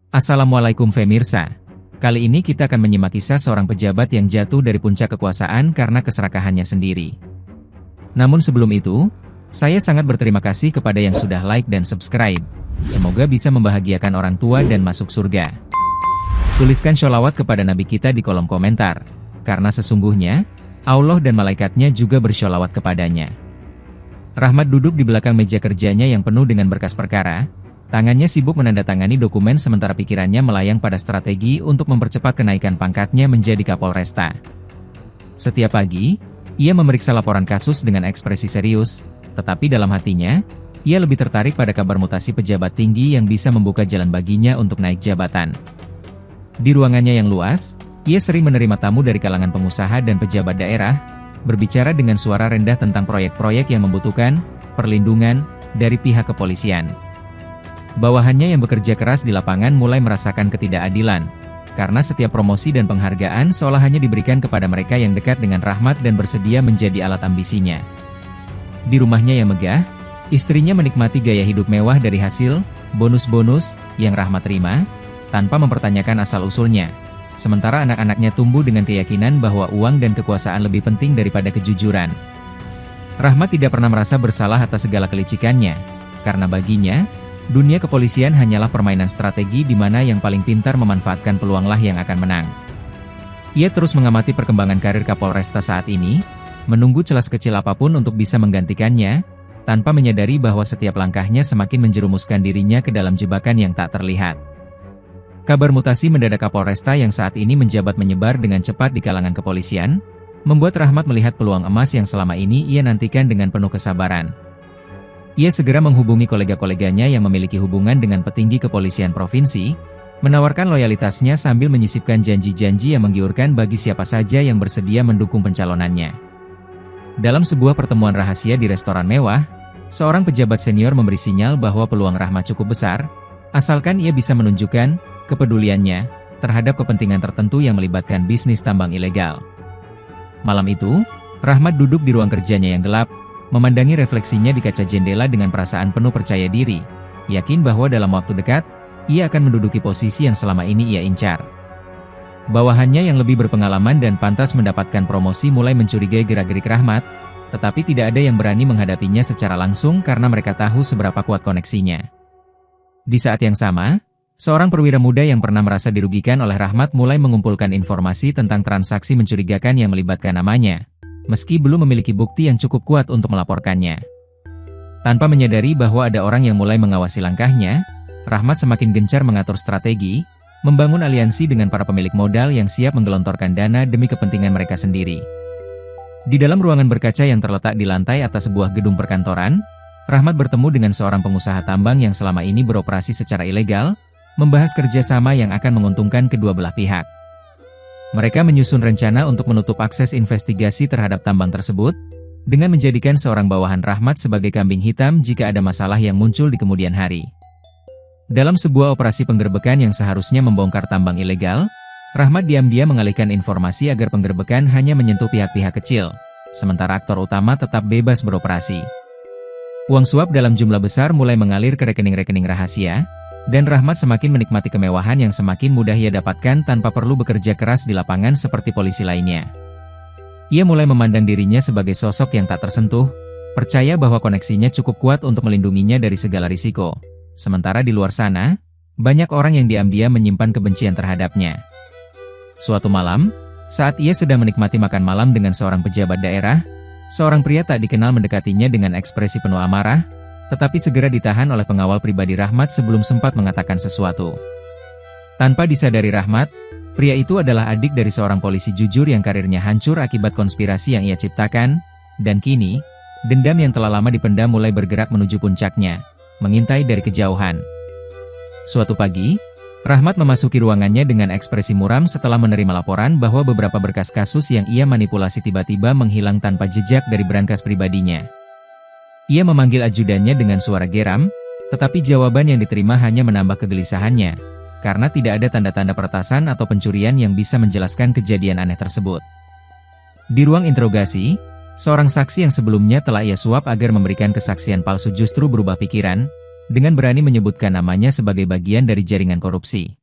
Assalamualaikum Femirsa. Kali ini kita akan menyimak kisah seorang pejabat yang jatuh dari puncak kekuasaan karena keserakahannya sendiri. Namun sebelum itu, saya sangat berterima kasih kepada yang sudah like dan subscribe. Semoga bisa membahagiakan orang tua dan masuk surga. Tuliskan sholawat kepada Nabi kita di kolom komentar, karena sesungguhnya, Allah dan malaikatnya juga bersholawat kepadanya. Rahmat duduk di belakang meja kerjanya yang penuh dengan berkas perkara. Tangannya sibuk menandatangani dokumen sementara pikirannya melayang pada strategi untuk mempercepat kenaikan pangkatnya menjadi Kapolresta. Setiap pagi, ia memeriksa laporan kasus dengan ekspresi serius, tetapi dalam hatinya, ia lebih tertarik pada kabar mutasi pejabat tinggi yang bisa membuka jalan baginya untuk naik jabatan. Di ruangannya yang luas, ia sering menerima tamu dari kalangan pengusaha dan pejabat daerah, berbicara dengan suara rendah tentang proyek-proyek yang membutuhkan perlindungan dari pihak kepolisian. Bawahannya yang bekerja keras di lapangan mulai merasakan ketidakadilan, karena setiap promosi dan penghargaan seolah hanya diberikan kepada mereka yang dekat dengan Rahmat dan bersedia menjadi alat ambisinya. Di rumahnya yang megah, istrinya menikmati gaya hidup mewah dari hasil bonus-bonus yang Rahmat terima, tanpa mempertanyakan asal-usulnya. Sementara anak-anaknya tumbuh dengan keyakinan bahwa uang dan kekuasaan lebih penting daripada kejujuran. Rahmat tidak pernah merasa bersalah atas segala kelicikannya, karena baginya, dunia kepolisian hanyalah permainan strategi di mana yang paling pintar memanfaatkan peluanglah yang akan menang. Ia terus mengamati perkembangan karir Kapolresta saat ini, menunggu celah kecil apapun untuk bisa menggantikannya, tanpa menyadari bahwa setiap langkahnya semakin menjerumuskan dirinya ke dalam jebakan yang tak terlihat. Kabar mutasi mendadak Kapolresta yang saat ini menjabat menyebar dengan cepat di kalangan kepolisian, membuat Rahmat melihat peluang emas yang selama ini ia nantikan dengan penuh kesabaran. Ia segera menghubungi kolega-koleganya yang memiliki hubungan dengan petinggi kepolisian provinsi, menawarkan loyalitasnya sambil menyisipkan janji-janji yang menggiurkan bagi siapa saja yang bersedia mendukung pencalonannya. Dalam sebuah pertemuan rahasia di restoran mewah, seorang pejabat senior memberi sinyal bahwa peluang Rahmat cukup besar, asalkan ia bisa menunjukkan kepeduliannya terhadap kepentingan tertentu yang melibatkan bisnis tambang ilegal. Malam itu, Rahmat duduk di ruang kerjanya yang gelap, memandangi refleksinya di kaca jendela dengan perasaan penuh percaya diri, yakin bahwa dalam waktu dekat, ia akan menduduki posisi yang selama ini ia incar. Bawahannya yang lebih berpengalaman dan pantas mendapatkan promosi mulai mencurigai gerak-gerik Rahmat, tetapi tidak ada yang berani menghadapinya secara langsung karena mereka tahu seberapa kuat koneksinya. Di saat yang sama, seorang perwira muda yang pernah merasa dirugikan oleh Rahmat mulai mengumpulkan informasi tentang transaksi mencurigakan yang melibatkan namanya, meski belum memiliki bukti yang cukup kuat untuk melaporkannya. Tanpa menyadari bahwa ada orang yang mulai mengawasi langkahnya, Rahmat semakin gencar mengatur strategi, membangun aliansi dengan para pemilik modal yang siap menggelontorkan dana demi kepentingan mereka sendiri. Di dalam ruangan berkaca yang terletak di lantai atas sebuah gedung perkantoran, Rahmat bertemu dengan seorang pengusaha tambang yang selama ini beroperasi secara ilegal, membahas kerjasama yang akan menguntungkan kedua belah pihak. Mereka menyusun rencana untuk menutup akses investigasi terhadap tambang tersebut, dengan menjadikan seorang bawahan Rahmat sebagai kambing hitam jika ada masalah yang muncul di kemudian hari. Dalam sebuah operasi penggerbekan yang seharusnya membongkar tambang ilegal, Rahmat diam-diam mengalihkan informasi agar penggerbekan hanya menyentuh pihak-pihak kecil, sementara aktor utama tetap bebas beroperasi. Uang suap dalam jumlah besar mulai mengalir ke rekening-rekening rahasia, dan Rahmat semakin menikmati kemewahan yang semakin mudah ia dapatkan tanpa perlu bekerja keras di lapangan seperti polisi lainnya. Ia mulai memandang dirinya sebagai sosok yang tak tersentuh, percaya bahwa koneksinya cukup kuat untuk melindunginya dari segala risiko. Sementara di luar sana, banyak orang yang diam-diam menyimpan kebencian terhadapnya. Suatu malam, saat ia sedang menikmati makan malam dengan seorang pejabat daerah, seorang pria tak dikenal mendekatinya dengan ekspresi penuh amarah, tetapi segera ditahan oleh pengawal pribadi Rahmat sebelum sempat mengatakan sesuatu. Tanpa disadari Rahmat, pria itu adalah adik dari seorang polisi jujur yang karirnya hancur akibat konspirasi yang ia ciptakan, dan kini, dendam yang telah lama dipendam mulai bergerak menuju puncaknya, mengintai dari kejauhan. Suatu pagi, Rahmat memasuki ruangannya dengan ekspresi muram setelah menerima laporan bahwa beberapa berkas kasus yang ia manipulasi tiba-tiba menghilang tanpa jejak dari berangkas pribadinya. Ia memanggil ajudannya dengan suara geram, tetapi jawaban yang diterima hanya menambah kegelisahannya, karena tidak ada tanda-tanda peretasan atau pencurian yang bisa menjelaskan kejadian aneh tersebut. Di ruang interogasi, seorang saksi yang sebelumnya telah ia suap agar memberikan kesaksian palsu justru berubah pikiran, dengan berani menyebutkan namanya sebagai bagian dari jaringan korupsi.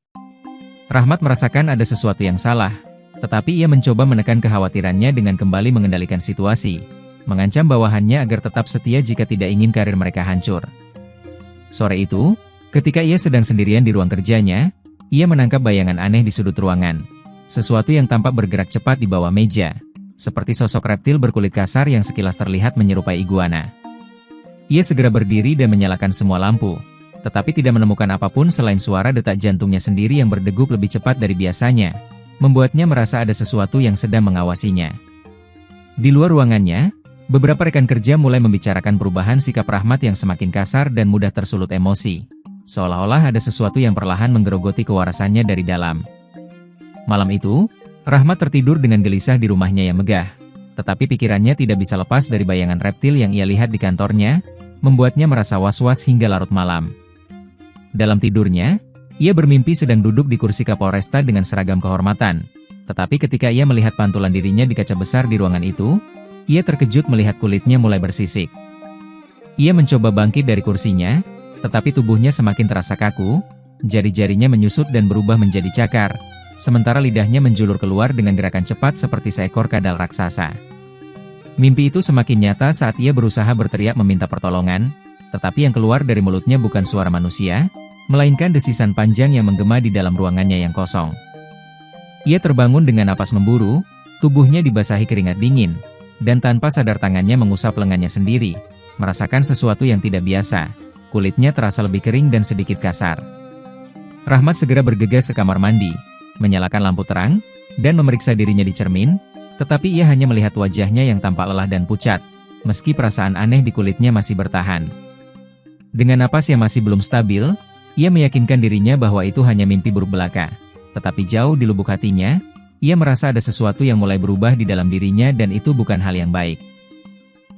Rahmat merasakan ada sesuatu yang salah, tetapi ia mencoba menekan kekhawatirannya dengan kembali mengendalikan situasi, mengancam bawahannya agar tetap setia jika tidak ingin karir mereka hancur. Sore itu, ketika ia sedang sendirian di ruang kerjanya, ia menangkap bayangan aneh di sudut ruangan. Sesuatu yang tampak bergerak cepat di bawah meja, seperti sosok reptil berkulit kasar yang sekilas terlihat menyerupai iguana. Ia segera berdiri dan menyalakan semua lampu, tetapi tidak menemukan apapun selain suara detak jantungnya sendiri yang berdegup lebih cepat dari biasanya, membuatnya merasa ada sesuatu yang sedang mengawasinya. Di luar ruangannya, beberapa rekan kerja mulai membicarakan perubahan sikap Rahmat yang semakin kasar dan mudah tersulut emosi, seolah-olah ada sesuatu yang perlahan menggerogoti kewarasannya dari dalam. Malam itu, Rahmat tertidur dengan gelisah di rumahnya yang megah, tetapi pikirannya tidak bisa lepas dari bayangan reptil yang ia lihat di kantornya, membuatnya merasa was-was hingga larut malam. Dalam tidurnya, ia bermimpi sedang duduk di kursi Kapolresta dengan seragam kehormatan, tetapi ketika ia melihat pantulan dirinya di kaca besar di ruangan itu, ia terkejut melihat kulitnya mulai bersisik. Ia mencoba bangkit dari kursinya, tetapi tubuhnya semakin terasa kaku, jari-jarinya menyusut dan berubah menjadi cakar, sementara lidahnya menjulur keluar dengan gerakan cepat seperti seekor kadal raksasa. Mimpi itu semakin nyata saat ia berusaha berteriak meminta pertolongan, tetapi yang keluar dari mulutnya bukan suara manusia, melainkan desisan panjang yang menggema di dalam ruangannya yang kosong. Ia terbangun dengan napas memburu, tubuhnya dibasahi keringat dingin, dan tanpa sadar tangannya mengusap lengannya sendiri, merasakan sesuatu yang tidak biasa. Kulitnya terasa lebih kering dan sedikit kasar. Rahmat segera bergegas ke kamar mandi, menyalakan lampu terang, dan memeriksa dirinya di cermin, tetapi ia hanya melihat wajahnya yang tampak lelah dan pucat, meski perasaan aneh di kulitnya masih bertahan. Dengan napas yang masih belum stabil, ia meyakinkan dirinya bahwa itu hanya mimpi buruk belaka. Tetapi jauh di lubuk hatinya, ia merasa ada sesuatu yang mulai berubah di dalam dirinya dan itu bukan hal yang baik.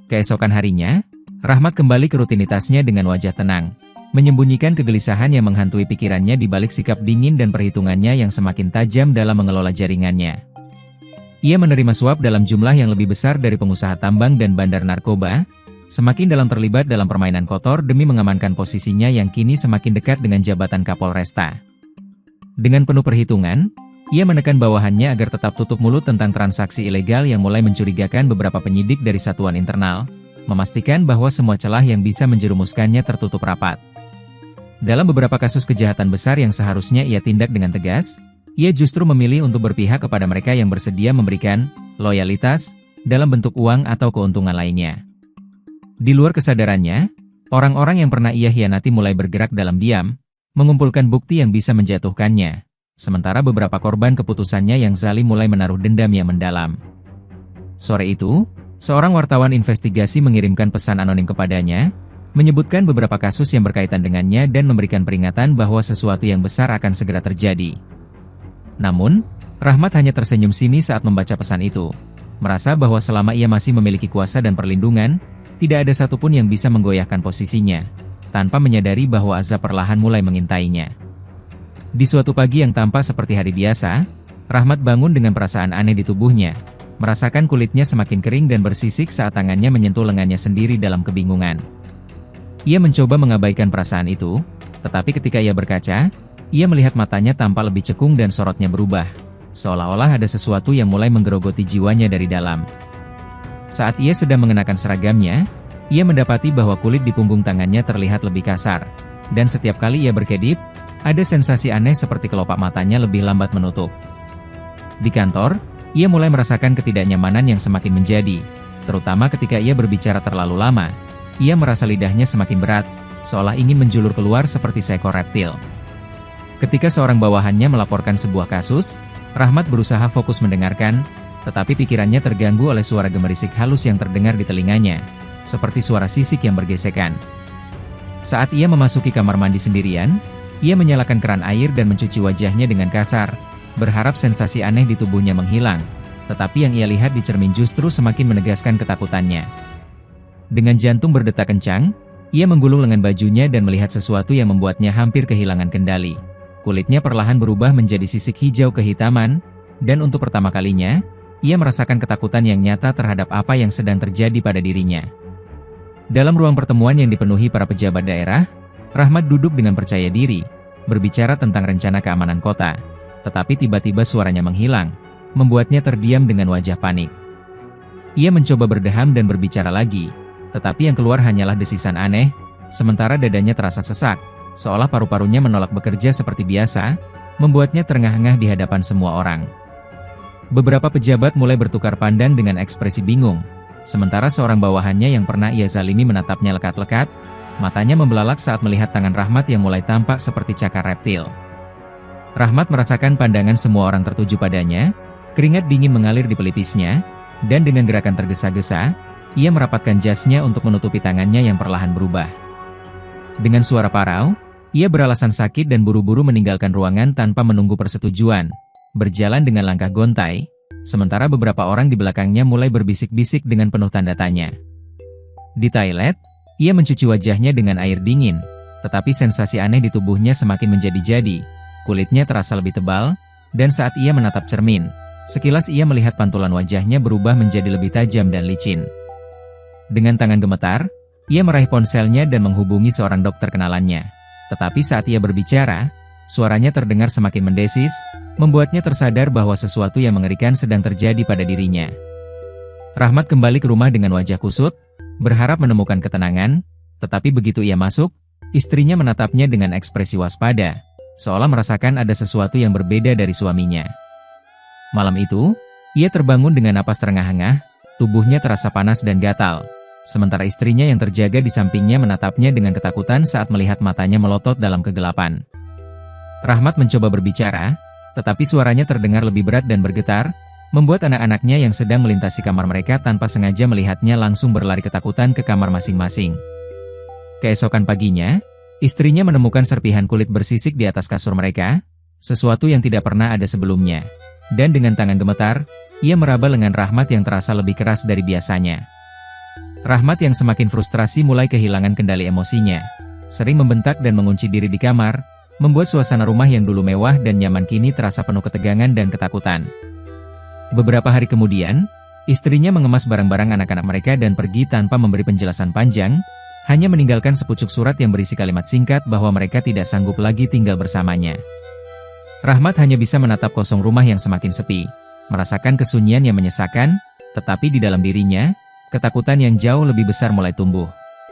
Keesokan harinya, Rahmat kembali ke rutinitasnya dengan wajah tenang, menyembunyikan kegelisahan yang menghantui pikirannya di balik sikap dingin dan perhitungannya yang semakin tajam dalam mengelola jaringannya. Ia menerima suap dalam jumlah yang lebih besar dari pengusaha tambang dan bandar narkoba, semakin dalam terlibat dalam permainan kotor demi mengamankan posisinya yang kini semakin dekat dengan jabatan Kapolresta. Dengan penuh perhitungan, ia menekan bawahannya agar tetap tutup mulut tentang transaksi ilegal yang mulai mencurigakan beberapa penyidik dari satuan internal, memastikan bahwa semua celah yang bisa menjerumuskannya tertutup rapat. Dalam beberapa kasus kejahatan besar yang seharusnya ia tindak dengan tegas, ia justru memilih untuk berpihak kepada mereka yang bersedia memberikan loyalitas dalam bentuk uang atau keuntungan lainnya. Di luar kesadarannya, orang-orang yang pernah ia hianati mulai bergerak dalam diam, mengumpulkan bukti yang bisa menjatuhkannya, sementara beberapa korban keputusannya yang zalim mulai menaruh dendam yang mendalam. Sore itu, seorang wartawan investigasi mengirimkan pesan anonim kepadanya, menyebutkan beberapa kasus yang berkaitan dengannya dan memberikan peringatan bahwa sesuatu yang besar akan segera terjadi. Namun, Rahmat hanya tersenyum sinis saat membaca pesan itu, merasa bahwa selama ia masih memiliki kuasa dan perlindungan, tidak ada satupun yang bisa menggoyahkan posisinya, tanpa menyadari bahwa azab perlahan mulai mengintainya. Di suatu pagi yang tampak seperti hari biasa, Rahmat bangun dengan perasaan aneh di tubuhnya, merasakan kulitnya semakin kering dan bersisik saat tangannya menyentuh lengannya sendiri dalam kebingungan. Ia mencoba mengabaikan perasaan itu, tetapi ketika ia berkaca, ia melihat matanya tampak lebih cekung dan sorotnya berubah, seolah-olah ada sesuatu yang mulai menggerogoti jiwanya dari dalam. Saat ia sedang mengenakan seragamnya, ia mendapati bahwa kulit di punggung tangannya terlihat lebih kasar, dan setiap kali ia berkedip, ada sensasi aneh seperti kelopak matanya lebih lambat menutup. Di kantor, ia mulai merasakan ketidaknyamanan yang semakin menjadi, terutama ketika ia berbicara terlalu lama. Ia merasa lidahnya semakin berat, seolah ingin menjulur keluar seperti seekor reptil. Ketika seorang bawahannya melaporkan sebuah kasus, Rahmat berusaha fokus mendengarkan, tetapi pikirannya terganggu oleh suara gemerisik halus yang terdengar di telinganya, seperti suara sisik yang bergesekan. Saat ia memasuki kamar mandi sendirian, ia menyalakan keran air dan mencuci wajahnya dengan kasar, berharap sensasi aneh di tubuhnya menghilang, tetapi yang ia lihat di cermin justru semakin menegaskan ketakutannya. Dengan jantung berdetak kencang, ia menggulung lengan bajunya dan melihat sesuatu yang membuatnya hampir kehilangan kendali. Kulitnya perlahan berubah menjadi sisik hijau kehitaman, dan untuk pertama kalinya, ia merasakan ketakutan yang nyata terhadap apa yang sedang terjadi pada dirinya. Dalam ruang pertemuan yang dipenuhi para pejabat daerah, Rahmat duduk dengan percaya diri, berbicara tentang rencana keamanan kota. Tetapi tiba-tiba suaranya menghilang, membuatnya terdiam dengan wajah panik. Ia mencoba berdeham dan berbicara lagi, tetapi yang keluar hanyalah desisan aneh, sementara dadanya terasa sesak, seolah paru-parunya menolak bekerja seperti biasa, membuatnya terengah-engah di hadapan semua orang. Beberapa pejabat mulai bertukar pandang dengan ekspresi bingung, sementara seorang bawahannya yang pernah ia zalimi menatapnya lekat-lekat, matanya membelalak saat melihat tangan Rahmat yang mulai tampak seperti cakar reptil. Rahmat merasakan pandangan semua orang tertuju padanya, keringat dingin mengalir di pelipisnya, dan dengan gerakan tergesa-gesa, ia merapatkan jasnya untuk menutupi tangannya yang perlahan berubah. Dengan suara parau, ia beralasan sakit dan buru-buru meninggalkan ruangan tanpa menunggu persetujuan, berjalan dengan langkah gontai, sementara beberapa orang di belakangnya mulai berbisik-bisik dengan penuh tanda tanya. Di toilet, ia mencuci wajahnya dengan air dingin, tetapi sensasi aneh di tubuhnya semakin menjadi-jadi, kulitnya terasa lebih tebal, dan saat ia menatap cermin, sekilas ia melihat pantulan wajahnya berubah menjadi lebih tajam dan licin. Dengan tangan gemetar, ia meraih ponselnya dan menghubungi seorang dokter kenalannya. Tetapi saat ia berbicara, suaranya terdengar semakin mendesis, membuatnya tersadar bahwa sesuatu yang mengerikan sedang terjadi pada dirinya. Rahmat kembali ke rumah dengan wajah kusut, berharap menemukan ketenangan, tetapi begitu ia masuk, istrinya menatapnya dengan ekspresi waspada, seolah merasakan ada sesuatu yang berbeda dari suaminya. Malam itu, ia terbangun dengan napas terengah-engah, tubuhnya terasa panas dan gatal, sementara istrinya yang terjaga di sampingnya menatapnya dengan ketakutan saat melihat matanya melotot dalam kegelapan. Rahmat mencoba berbicara, tetapi suaranya terdengar lebih berat dan bergetar, membuat anak-anaknya yang sedang melintasi kamar mereka tanpa sengaja melihatnya langsung berlari ketakutan ke kamar masing-masing. Keesokan paginya, istrinya menemukan serpihan kulit bersisik di atas kasur mereka, sesuatu yang tidak pernah ada sebelumnya. Dan dengan tangan gemetar, ia meraba lengan Rahmat yang terasa lebih keras dari biasanya. Rahmat yang semakin frustrasi mulai kehilangan kendali emosinya, sering membentak dan mengunci diri di kamar, membuat suasana rumah yang dulu mewah dan nyaman kini terasa penuh ketegangan dan ketakutan. Beberapa hari kemudian, istrinya mengemas barang-barang anak-anak mereka dan pergi tanpa memberi penjelasan panjang, hanya meninggalkan sepucuk surat yang berisi kalimat singkat bahwa mereka tidak sanggup lagi tinggal bersamanya. Rahmat hanya bisa menatap kosong rumah yang semakin sepi, merasakan kesunyian yang menyesakan, tetapi di dalam dirinya, ketakutan yang jauh lebih besar mulai tumbuh.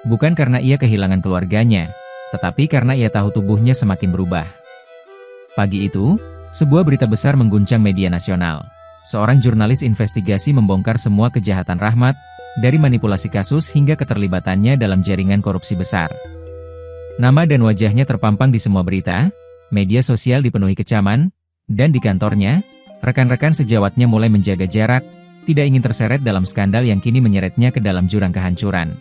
Bukan karena ia kehilangan keluarganya, tetapi karena ia tahu tubuhnya semakin berubah. Pagi itu, sebuah berita besar mengguncang media nasional. Seorang jurnalis investigasi membongkar semua kejahatan Rahmat, dari manipulasi kasus hingga keterlibatannya dalam jaringan korupsi besar. Nama dan wajahnya terpampang di semua berita, media sosial dipenuhi kecaman, dan di kantornya, rekan-rekan sejawatnya mulai menjaga jarak, tidak ingin terseret dalam skandal yang kini menyeretnya ke dalam jurang kehancuran.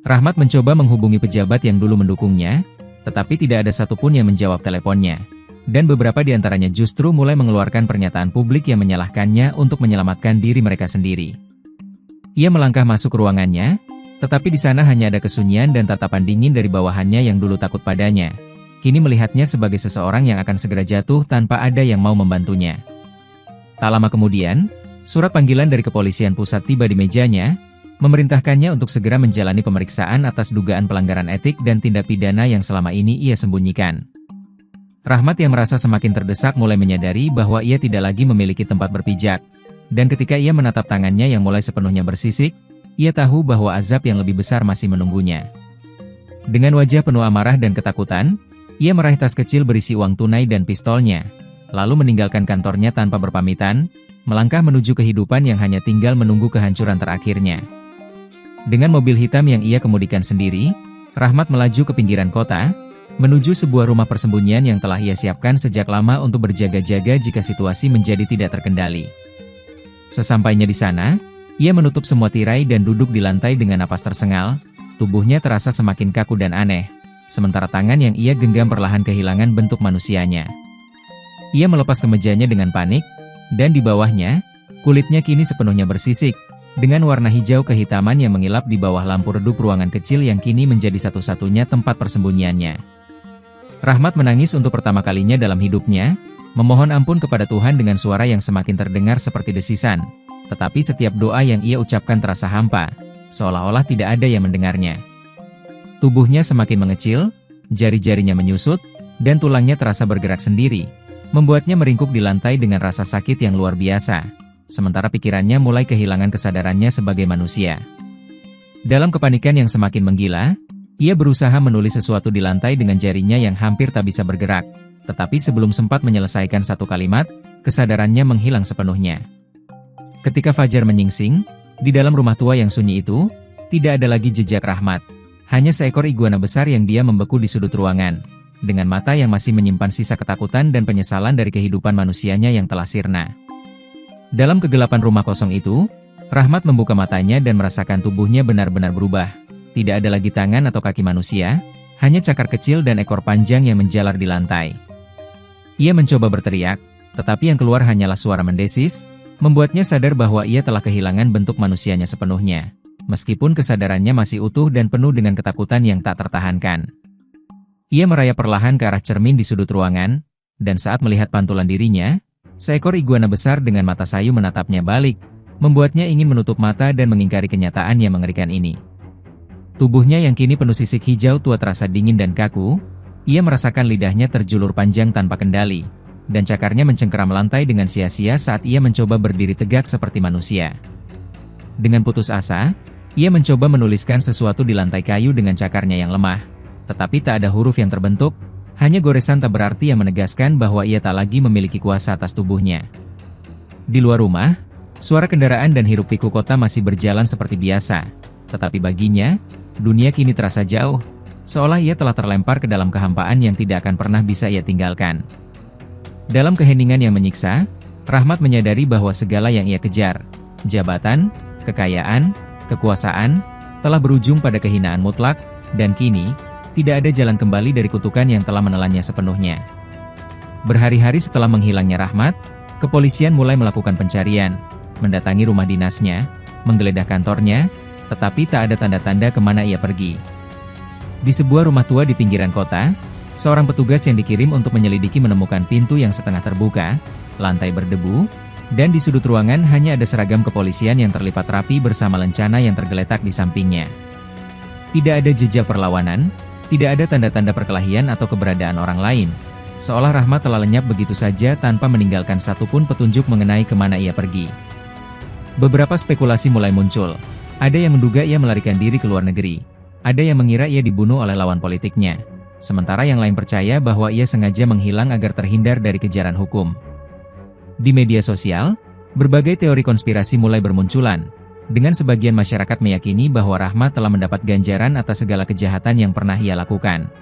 Rahmat mencoba menghubungi pejabat yang dulu mendukungnya, tetapi tidak ada satupun yang menjawab teleponnya. Dan beberapa di antaranya justru mulai mengeluarkan pernyataan publik yang menyalahkannya untuk menyelamatkan diri mereka sendiri. Ia melangkah masuk ruangannya, tetapi di sana hanya ada kesunyian dan tatapan dingin dari bawahannya yang dulu takut padanya. Kini melihatnya sebagai seseorang yang akan segera jatuh tanpa ada yang mau membantunya. Tak lama kemudian, surat panggilan dari kepolisian pusat tiba di mejanya, memerintahkannya untuk segera menjalani pemeriksaan atas dugaan pelanggaran etik dan tindak pidana yang selama ini ia sembunyikan. Rahmat yang merasa semakin terdesak mulai menyadari bahwa ia tidak lagi memiliki tempat berpijak, dan ketika ia menatap tangannya yang mulai sepenuhnya bersisik, ia tahu bahwa azab yang lebih besar masih menunggunya. Dengan wajah penuh amarah dan ketakutan, ia meraih tas kecil berisi uang tunai dan pistolnya, lalu meninggalkan kantornya tanpa berpamitan, melangkah menuju kehidupan yang hanya tinggal menunggu kehancuran terakhirnya. Dengan mobil hitam yang ia kemudikan sendiri, Rahmat melaju ke pinggiran kota, menuju sebuah rumah persembunyian yang telah ia siapkan sejak lama untuk berjaga-jaga jika situasi menjadi tidak terkendali. Sesampainya di sana, ia menutup semua tirai dan duduk di lantai dengan napas tersengal, tubuhnya terasa semakin kaku dan aneh, sementara tangan yang ia genggam perlahan kehilangan bentuk manusianya. Ia melepas kemejanya dengan panik, dan di bawahnya, kulitnya kini sepenuhnya bersisik, dengan warna hijau kehitaman yang mengilap di bawah lampu redup ruangan kecil yang kini menjadi satu-satunya tempat persembunyiannya. Rahmat menangis untuk pertama kalinya dalam hidupnya, memohon ampun kepada Tuhan dengan suara yang semakin terdengar seperti desisan, tetapi setiap doa yang ia ucapkan terasa hampa, seolah-olah tidak ada yang mendengarnya. Tubuhnya semakin mengecil, jari-jarinya menyusut, dan tulangnya terasa bergerak sendiri, membuatnya meringkuk di lantai dengan rasa sakit yang luar biasa, sementara pikirannya mulai kehilangan kesadarannya sebagai manusia. Dalam kepanikan yang semakin menggila, ia berusaha menulis sesuatu di lantai dengan jarinya yang hampir tak bisa bergerak, tetapi sebelum sempat menyelesaikan satu kalimat, kesadarannya menghilang sepenuhnya. Ketika fajar menyingsing, di dalam rumah tua yang sunyi itu, tidak ada lagi jejak Rahmat. Hanya seekor iguana besar yang diam membeku di sudut ruangan, dengan mata yang masih menyimpan sisa ketakutan dan penyesalan dari kehidupan manusianya yang telah sirna. Dalam kegelapan rumah kosong itu, Rahmat membuka matanya dan merasakan tubuhnya benar-benar berubah. Tidak ada lagi tangan atau kaki manusia, hanya cakar kecil dan ekor panjang yang menjalar di lantai. Ia mencoba berteriak, tetapi yang keluar hanyalah suara mendesis, membuatnya sadar bahwa ia telah kehilangan bentuk manusianya sepenuhnya, meskipun kesadarannya masih utuh dan penuh dengan ketakutan yang tak tertahankan. Ia merayap perlahan ke arah cermin di sudut ruangan, dan saat melihat pantulan dirinya, seekor iguana besar dengan mata sayu menatapnya balik, membuatnya ingin menutup mata dan mengingkari kenyataan yang mengerikan ini. Tubuhnya yang kini penuh sisik hijau tua terasa dingin dan kaku, ia merasakan lidahnya terjulur panjang tanpa kendali, dan cakarnya mencengkeram lantai dengan sia-sia saat ia mencoba berdiri tegak seperti manusia. Dengan putus asa, ia mencoba menuliskan sesuatu di lantai kayu dengan cakarnya yang lemah, tetapi tak ada huruf yang terbentuk, hanya goresan tak berarti yang menegaskan bahwa ia tak lagi memiliki kuasa atas tubuhnya. Di luar rumah, suara kendaraan dan hiruk-pikuk kota masih berjalan seperti biasa, tetapi baginya, dunia kini terasa jauh, seolah ia telah terlempar ke dalam kehampaan yang tidak akan pernah bisa ia tinggalkan. Dalam keheningan yang menyiksa, Rahmat menyadari bahwa segala yang ia kejar, jabatan, kekayaan, kekuasaan, telah berujung pada kehinaan mutlak, dan kini, tidak ada jalan kembali dari kutukan yang telah menelannya sepenuhnya. Berhari-hari setelah menghilangnya Rahmat, kepolisian mulai melakukan pencarian, mendatangi rumah dinasnya, menggeledah kantornya, tetapi tak ada tanda-tanda kemana ia pergi. Di sebuah rumah tua di pinggiran kota, seorang petugas yang dikirim untuk menyelidiki menemukan pintu yang setengah terbuka, lantai berdebu, dan di sudut ruangan hanya ada seragam kepolisian yang terlipat rapi bersama lencana yang tergeletak di sampingnya. Tidak ada jejak perlawanan, tidak ada tanda-tanda perkelahian atau keberadaan orang lain, seolah Rahmat telah lenyap begitu saja tanpa meninggalkan satupun petunjuk mengenai kemana ia pergi. Beberapa spekulasi mulai muncul. Ada yang menduga ia melarikan diri ke luar negeri. Ada yang mengira ia dibunuh oleh lawan politiknya. Sementara yang lain percaya bahwa ia sengaja menghilang agar terhindar dari kejaran hukum. Di media sosial, berbagai teori konspirasi mulai bermunculan, dengan sebagian masyarakat meyakini bahwa Rahmat telah mendapat ganjaran atas segala kejahatan yang pernah ia lakukan.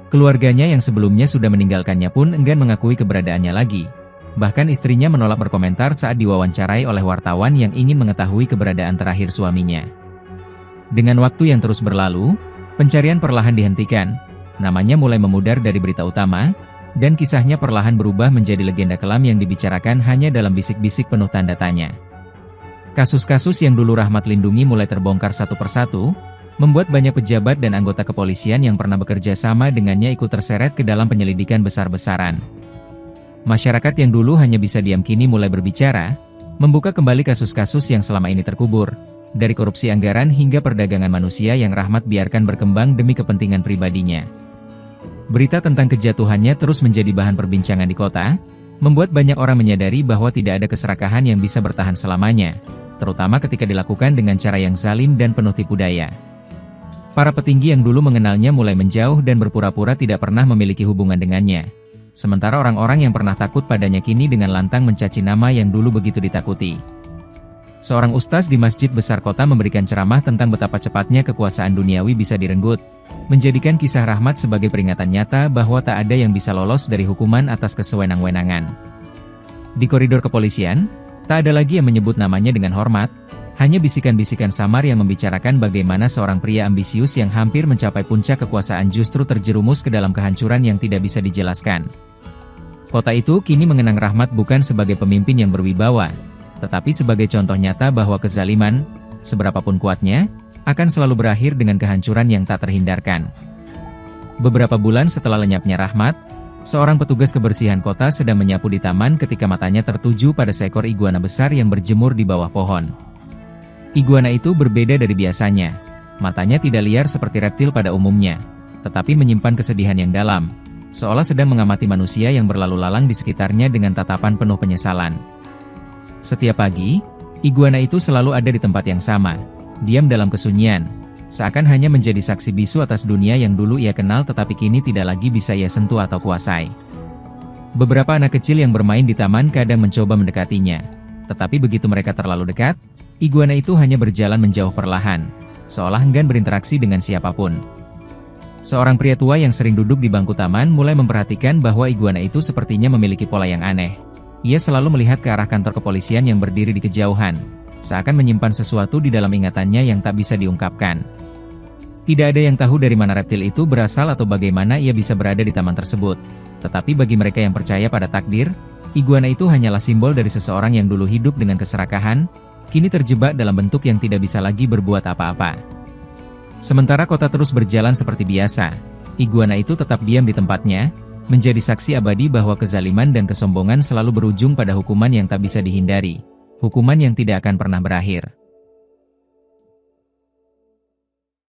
Keluarganya yang sebelumnya sudah meninggalkannya pun enggan mengakui keberadaannya lagi. Bahkan istrinya menolak berkomentar saat diwawancarai oleh wartawan yang ingin mengetahui keberadaan terakhir suaminya. Dengan waktu yang terus berlalu, pencarian perlahan dihentikan, namanya mulai memudar dari berita utama, dan kisahnya perlahan berubah menjadi legenda kelam yang dibicarakan hanya dalam bisik-bisik penuh tanda tanya. Kasus-kasus yang dulu Rahmat lindungi mulai terbongkar satu persatu, membuat banyak pejabat dan anggota kepolisian yang pernah bekerja sama dengannya ikut terseret ke dalam penyelidikan besar-besaran. Masyarakat yang dulu hanya bisa diam kini mulai berbicara, membuka kembali kasus-kasus yang selama ini terkubur, dari korupsi anggaran hingga perdagangan manusia yang Rahmat biarkan berkembang demi kepentingan pribadinya. Berita tentang kejatuhannya terus menjadi bahan perbincangan di kota, membuat banyak orang menyadari bahwa tidak ada keserakahan yang bisa bertahan selamanya, terutama ketika dilakukan dengan cara yang zalim dan penuh tipu daya. Para petinggi yang dulu mengenalnya mulai menjauh dan berpura-pura tidak pernah memiliki hubungan dengannya. Sementara orang-orang yang pernah takut padanya kini dengan lantang mencaci nama yang dulu begitu ditakuti. Seorang ustaz di masjid besar kota memberikan ceramah tentang betapa cepatnya kekuasaan duniawi bisa direnggut, menjadikan kisah Rahmat sebagai peringatan nyata bahwa tak ada yang bisa lolos dari hukuman atas kesewenang-wenangan. Di koridor kepolisian, tak ada lagi yang menyebut namanya dengan hormat, hanya bisikan-bisikan samar yang membicarakan bagaimana seorang pria ambisius yang hampir mencapai puncak kekuasaan justru terjerumus ke dalam kehancuran yang tidak bisa dijelaskan. Kota itu kini mengenang Rahmat bukan sebagai pemimpin yang berwibawa, tetapi sebagai contoh nyata bahwa kezaliman, seberapapun kuatnya, akan selalu berakhir dengan kehancuran yang tak terhindarkan. Beberapa bulan setelah lenyapnya Rahmat, seorang petugas kebersihan kota sedang menyapu di taman ketika matanya tertuju pada seekor iguana besar yang berjemur di bawah pohon. Iguana itu berbeda dari biasanya. Matanya tidak liar seperti reptil pada umumnya, tetapi menyimpan kesedihan yang dalam, seolah sedang mengamati manusia yang berlalu lalang di sekitarnya dengan tatapan penuh penyesalan. Setiap pagi, iguana itu selalu ada di tempat yang sama, diam dalam kesunyian, seakan hanya menjadi saksi bisu atas dunia yang dulu ia kenal tetapi kini tidak lagi bisa ia sentuh atau kuasai. Beberapa anak kecil yang bermain di taman kadang mencoba mendekatinya, tetapi begitu mereka terlalu dekat, iguana itu hanya berjalan menjauh perlahan, seolah enggan berinteraksi dengan siapapun. Seorang pria tua yang sering duduk di bangku taman mulai memperhatikan bahwa iguana itu sepertinya memiliki pola yang aneh. Ia selalu melihat ke arah kantor kepolisian yang berdiri di kejauhan, seakan menyimpan sesuatu di dalam ingatannya yang tak bisa diungkapkan. Tidak ada yang tahu dari mana reptil itu berasal atau bagaimana ia bisa berada di taman tersebut. Tetapi bagi mereka yang percaya pada takdir, iguana itu hanyalah simbol dari seseorang yang dulu hidup dengan keserakahan, kini terjebak dalam bentuk yang tidak bisa lagi berbuat apa-apa. Sementara kota terus berjalan seperti biasa, iguana itu tetap diam di tempatnya, menjadi saksi abadi bahwa kezaliman dan kesombongan selalu berujung pada hukuman yang tak bisa dihindari, hukuman yang tidak akan pernah berakhir.